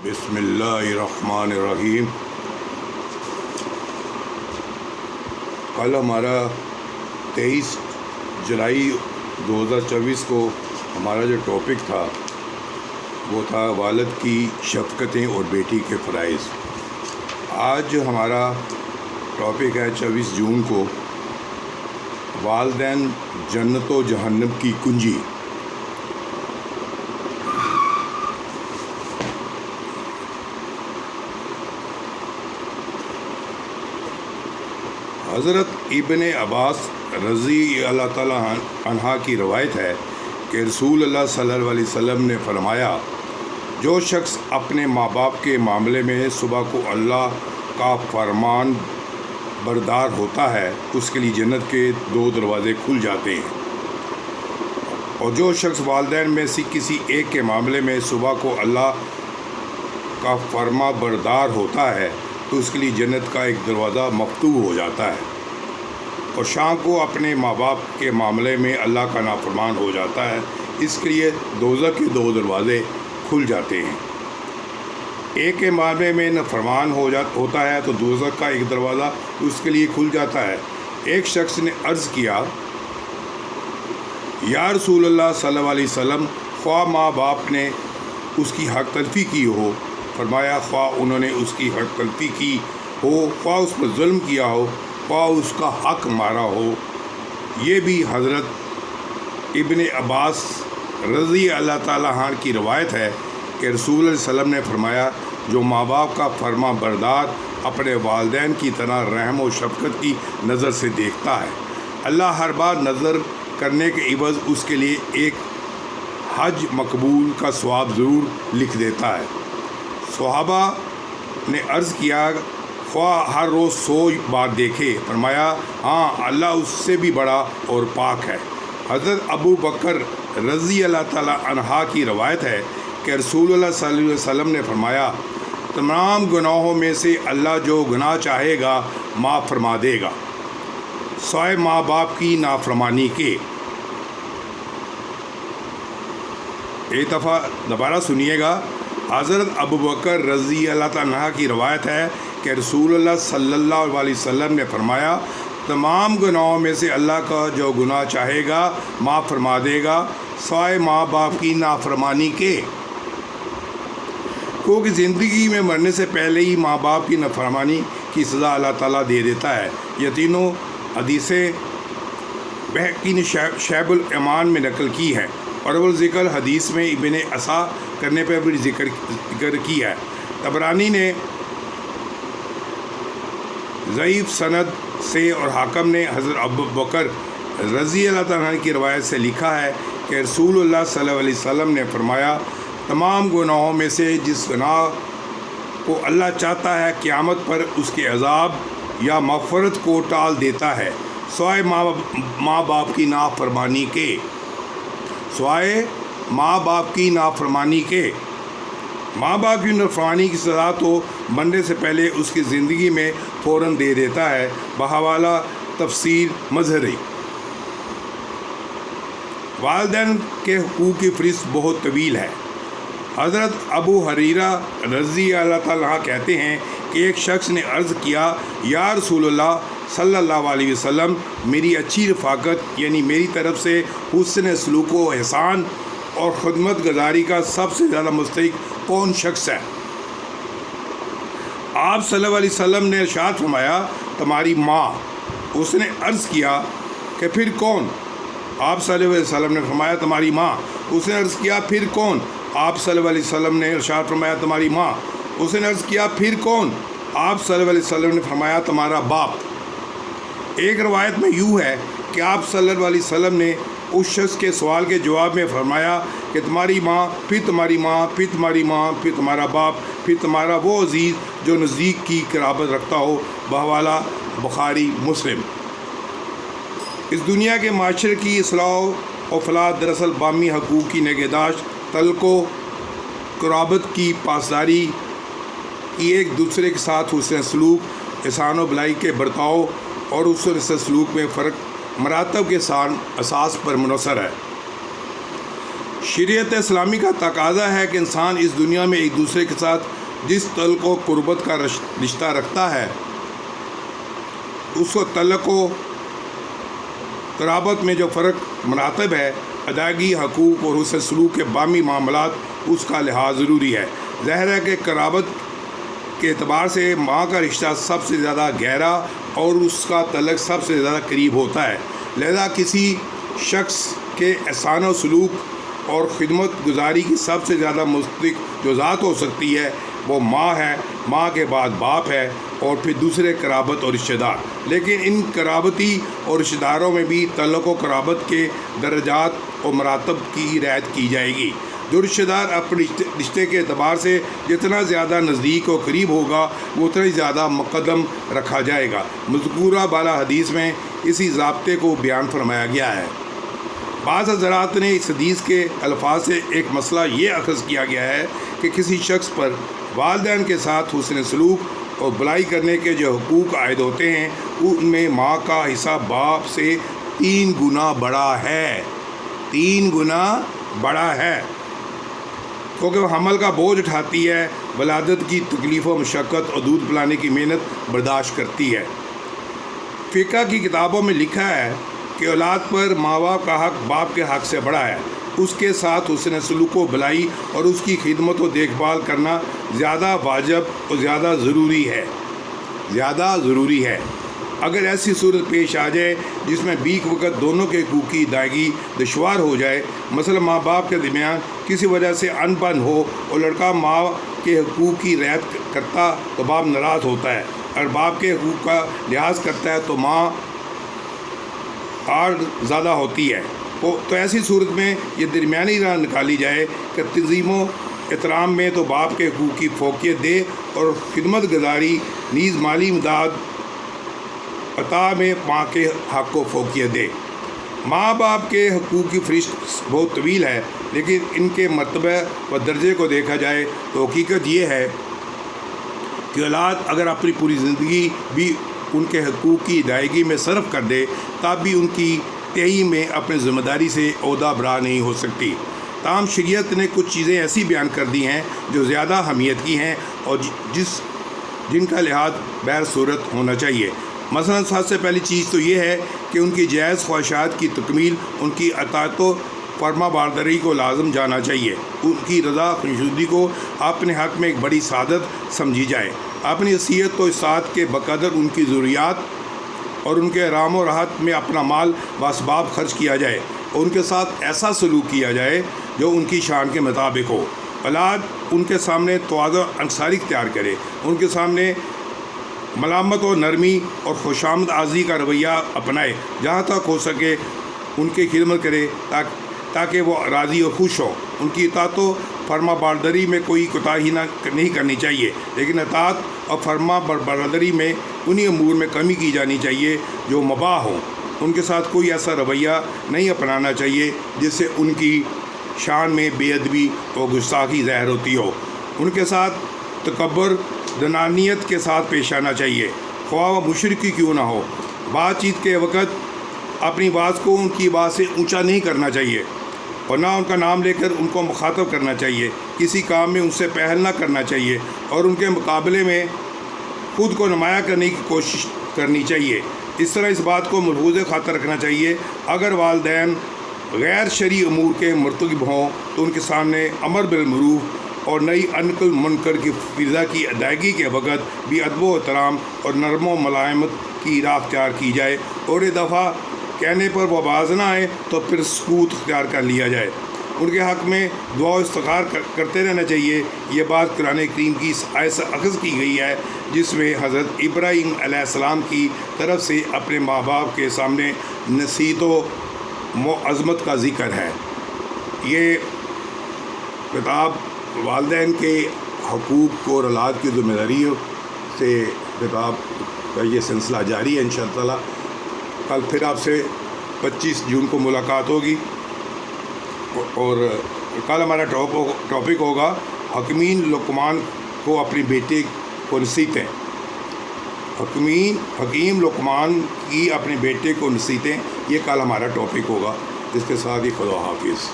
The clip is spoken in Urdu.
بسم اللہ الرحمن الرحیم۔ کل ہمارا 23 جولائی 2024 کو ہمارا جو ٹاپک تھا وہ تھا والد کی شفقتیں اور بیٹی کے فرائض۔ آج ہمارا ٹاپک ہے 24 جون کو والدین جنت و جہنم کی کنجی۔ حضرت ابن عباس رضی اللہ تعالیٰ عنہ کی روایت ہے کہ رسول اللہ صلی اللہ علیہ وسلم نے فرمایا، جو شخص اپنے ماں باپ کے معاملے میں صبح کو اللہ کا فرمان بردار ہوتا ہے اس کے لیے جنت کے 2 دروازے کھل جاتے ہیں، اور جو شخص والدین میں سے کسی ایک کے معاملے میں صبح کو اللہ کا فرما بردار ہوتا ہے تو اس کے لیے جنت کا ایک دروازہ مفتوح ہو جاتا ہے، اور شام کو اپنے ماں باپ کے معاملے میں اللہ کا نافرمان ہو جاتا ہے، اس کے لیے دوزخ کے 2 دروازے کھل جاتے ہیں۔ ایک کے معاملے میں نافرمان ہوتا ہے تو دوزخ کا ایک دروازہ اس کے لیے کھل جاتا ہے۔ ایک شخص نے عرض کیا، یا رسول اللہ صلی اللہ علیہ وسلم، خواہ ماں باپ نے اس کی حق تلفی کی ہو؟ فرمایا، خواہ انہوں نے اس کی حق تلفی کی ہو، خواہ اس پر ظلم کیا ہو، خواہ اس کا حق مارا ہو۔ یہ بھی حضرت ابن عباس رضی اللہ تعالیٰ عنہ کی روایت ہے کہ رسول اللہ صلی اللہ علیہ وسلم نے فرمایا، جو ماں باپ کا فرما بردار اپنے والدین کی طرح رحم و شفقت کی نظر سے دیکھتا ہے، اللہ ہر بار نظر کرنے کے عوض اس کے لیے ایک حج مقبول کا ثواب ضرور لکھ دیتا ہے۔ صحابہ نے عرض کیا، خواہ ہر روز 100 بار دیکھے؟ فرمایا، ہاں، اللہ اس سے بھی بڑا اور پاک ہے۔ حضرت ابو بکر رضی اللہ تعالیٰ عنہ کی روایت ہے کہ رسول اللہ صلی اللہ علیہ وسلم نے فرمایا، تمام گناہوں میں سے اللہ جو گناہ چاہے گا معاف فرما دے گا، سوائے ماں باپ کی نافرمانی کے۔ ایک دفعہ دوبارہ سنیے گا۔ حضرت ابو بکر رضی اللہ تعالیٰ عنہ کی روایت ہے کہ رسول اللہ صلی اللہ علیہ وسلم نے فرمایا، تمام گناہوں میں سے اللہ کا جو گناہ چاہے گا معاف فرما دے گا، سوائے ماں باپ کی نافرمانی کے۔ کیونکہ زندگی میں مرنے سے پہلے ہی ماں باپ کی نافرمانی کی سزا اللہ تعالیٰ دے دیتا ہے۔ یہ تینوں حدیثیں بہقی نے شعب الایمان میں نقل کی ہے، اور اول ذکر حدیث میں ابن عصا کرنے پر بھی ذکر کی ہے۔ طبرانی نے ضعیف سند سے اور حاکم نے حضرت ابو بکر رضی اللہ تعالیٰ عنہ کی روایت سے لکھا ہے کہ رسول اللہ صلی اللہ علیہ وسلم نے فرمایا، تمام گناہوں میں سے جس گناہ کو اللہ چاہتا ہے قیامت پر اس کے عذاب یا مغفرت کو ٹال دیتا ہے، سوائے ماں باپ کی نافرمانی کے، سوائے ماں باپ کی نافرمانی کے۔ ماں باپ کی نافرمانی کی سزا تو مرنے سے پہلے اس کی زندگی میں فوراً دے دیتا ہے، بحوالہ تفسیر مظہری۔ والدین کے حقوق کی فہرست بہت طویل ہے۔ حضرت ابو ہریرہ رضی اللہ تعالیٰ عنہ کہتے ہیں کہ ایک شخص نے عرض کیا، یا رسول اللہ صلی اللہ علیہ وسلم، میری اچھی رفاقت یعنی میری طرف سے حسن سلوک و احسان اور خدمت گزاری کا سب سے زیادہ مستحق کون شخص ہے؟ آپ صلی اللہ علیہ وسلم نے ارشاد فرمایا، تمہاری ماں۔ اس نے عرض کیا کہ پھر کون؟ آپ صلی اللہ علیہ وسلم نے فرمایا، تمہاری ماں۔ اس نے عرض کیا، پھر کون؟ آپ صلی اللہ علیہ وسلم نے ارشاد فرمایا، تمہاری ماں۔ اس نے عرض کیا، پھر کون؟ آپ صلی اللہ علیہ وسلم نے فرمایا، تمہارا باپ۔ ایک روایت میں یوں ہے کہ آپ صلی اللہ علیہ وسلم نے اس شخص کے سوال کے جواب میں فرمایا کہ تمہاری ماں، پھر تمہاری ماں، پھر تمہاری ماں، پھر تمہارا باپ، پھر تمہارا وہ عزیز جو نزدیک کی قرابت رکھتا ہو، بحوالہ بخاری مسلم۔ اس دنیا کے معاشرے کی اصلاح و فلاح دراصل باہمی حقوق کی نگہداشت، تعلق و قرابت کی پاسداری کی، ایک دوسرے کے ساتھ حسن سلوک، احسان و بھلائی کے برتاؤ اور حسن سلوک میں فرق مراتب کے اساس پر منحصر ہے۔ شریعت اسلامی کا تقاضا ہے کہ انسان اس دنیا میں ایک دوسرے کے ساتھ جس تعلق و قربت کا رشتہ رکھتا ہے اس کو تعلق و قرابت میں جو فرق مراتب ہے، ادائیگی حقوق اور حسن سلوک کے بامی معاملات، اس کا لحاظ ضروری ہے۔ ظاہر ہے کہ قرابت کے اعتبار سے ماں کا رشتہ سب سے زیادہ گہرا اور اس کا تعلق سب سے زیادہ قریب ہوتا ہے، لہذا کسی شخص کے احسان و سلوک اور خدمت گزاری کی سب سے زیادہ مستحق جو ذات ہو سکتی ہے وہ ماں ہے، ماں کے بعد باپ ہے اور پھر دوسرے قرابت اور رشتہ دار۔ لیکن ان قرابتی اور رشتہ داروں میں بھی تعلق و قرابت کے درجات اور مراتب کی رعایت کی جائے گی۔ جو رشتہ دار اپنے رشتے کے اعتبار سے جتنا زیادہ نزدیک و قریب ہوگا وہ اتنا ہی زیادہ مقدم رکھا جائے گا۔ مذکورہ بالا حدیث میں اسی ضابطے کو بیان فرمایا گیا ہے۔ بعض حضرات نے اس حدیث کے الفاظ سے ایک مسئلہ یہ اخذ کیا گیا ہے کہ کسی شخص پر والدین کے ساتھ حسن سلوک اور بھلائی کرنے کے جو حقوق عائد ہوتے ہیں ان میں ماں کا حصہ باپ سے 3 گنا بڑا ہے، 3 گنا بڑا ہے، کیونکہ وہ حمل کا بوجھ اٹھاتی ہے، ولادت کی تکلیف و مشقت اور دودھ پلانے کی محنت برداشت کرتی ہے۔ فقہ کی کتابوں میں لکھا ہے کہ اولاد پر ماں باپ کا حق باپ کے حق سے بڑا ہے، اس کے ساتھ حسن سلوک و بھلائی اور اس کی خدمت و دیکھ بھال کرنا زیادہ واجب اور زیادہ ضروری ہے۔ اگر ایسی صورت پیش آ جائے جس میں بیک وقت دونوں کے حقوق کی ادائیگی دشوار ہو جائے، مثلا ماں باپ کے درمیان کسی وجہ سے ان بن ہو اور لڑکا ماں کے حقوق کی رعایت کرتا تو باپ ناراض ہوتا ہے، اور باپ کے حقوق کا لحاظ کرتا ہے تو ماں اور زیادہ ہوتی ہے۔ تو ایسی صورت میں یہ درمیانی راہ نکالی جائے کہ تنظیم و احترام میں تو باپ کے حقوق کی فوقیت دے اور خدمت گزاری نیز مالی امداد عطا میں ماں کے حق کو فوقیت دے۔ ماں باپ کے حقوق کی فہرست بہت طویل ہے، لیکن ان کے مرتبہ و درجے کو دیکھا جائے تو حقیقت یہ ہے کہ اولاد اگر اپنی پوری زندگی بھی ان کے حقوق کی ادائیگی میں صرف کر دے تب بھی ان کی تہی میں اپنے ذمہ داری سے عہدہ برا نہیں ہو سکتی۔ تاہم شریعت نے کچھ چیزیں ایسی بیان کر دی ہیں جو زیادہ اہمیت کی ہیں اور جن کا لحاظ بہر صورت ہونا چاہیے۔ مثلا سب سے پہلی چیز تو یہ ہے کہ ان کی جائز خواہشات کی تکمیل، ان کی اطاعت و فرما برداری کو لازم جانا چاہیے، ان کی رضا خوشنودی کو اپنے حق میں ایک بڑی سعادت سمجھی جائے، اپنی حیثیت و اطاعت کے بقدر ان کی ضروریات اور ان کے آرام و راحت میں اپنا مال و اسباب خرچ کیا جائے اور ان کے ساتھ ایسا سلوک کیا جائے جو ان کی شان کے مطابق ہو۔ اولاد ان کے سامنے تواضع انصاری اختیار کرے، ان کے سامنے ملامت و نرمی اور خوشامد آزی کا رویہ اپنائے، جہاں تک ہو سکے ان کی خدمت کرے تاکہ وہ راضی و خوش ہو۔ ان کی اطاعت و فرما برداری میں کوئی کوتاہی نہیں کرنی چاہیے، لیکن اطاعت اور فرما برداری میں انہی امور میں کمی کی جانی چاہیے جو مباح ہوں۔ ان کے ساتھ کوئی ایسا رویہ نہیں اپنانا چاہیے جس سے ان کی شان میں بے ادبی اور گستاخی ظاہر ہوتی ہو۔ ان کے ساتھ تکبر دنانیت کے ساتھ پیش آنا چاہیے، خواہ وہ مشرکی کیوں نہ ہو۔ بات چیت کے وقت اپنی آواز کو ان کی آواز سے اونچا نہیں کرنا چاہیے اور نہ ان کا نام لے کر ان کو مخاطب کرنا چاہیے۔ کسی کام میں ان سے پہل نہ کرنا چاہیے اور ان کے مقابلے میں خود کو نمایاں کرنے کی کوشش کرنی چاہیے۔ اس طرح اس بات کو ملحوظ خاطر رکھنا چاہیے اگر والدین غیر شرعی امور کے مرتکب ہوں تو ان کے سامنے امر بالمعروف اور نئی انکل منکر کی فضا کی ادائیگی کے وقت بھی ادب و احترام اور نرم و ملائمت کی راہ اختیار کی جائے، اور ایک دفعہ کہنے پر وہ باز نہ آئے تو پھر سکوت اختیار کر لیا جائے۔ ان کے حق میں دعا و استغفار کرتے رہنا چاہیے۔ یہ بات قرآن کریم کی آیت سے اخذ کی گئی ہے جس میں حضرت ابراہیم علیہ السلام کی طرف سے اپنے ماں باپ کے سامنے نصیحت و عظمت کا ذکر ہے۔ یہ کتاب والدین کے حقوق اور اولاد کی ذمہ داریوں سے کتاب کا یہ سلسلہ جاری ہے۔ انشاء اللہ کل پھر آپ سے 25 جون کو ملاقات ہوگی اور کل ہمارا ٹاپک ہوگا حکیم لقمان کو اپنے بیٹے کو نصیحتیں۔ حکیم لقمان کی اپنے بیٹے کو نصیحتیں، یہ کل ہمارا ٹاپک ہوگا، جس کے ساتھ ہی خدا حافظ۔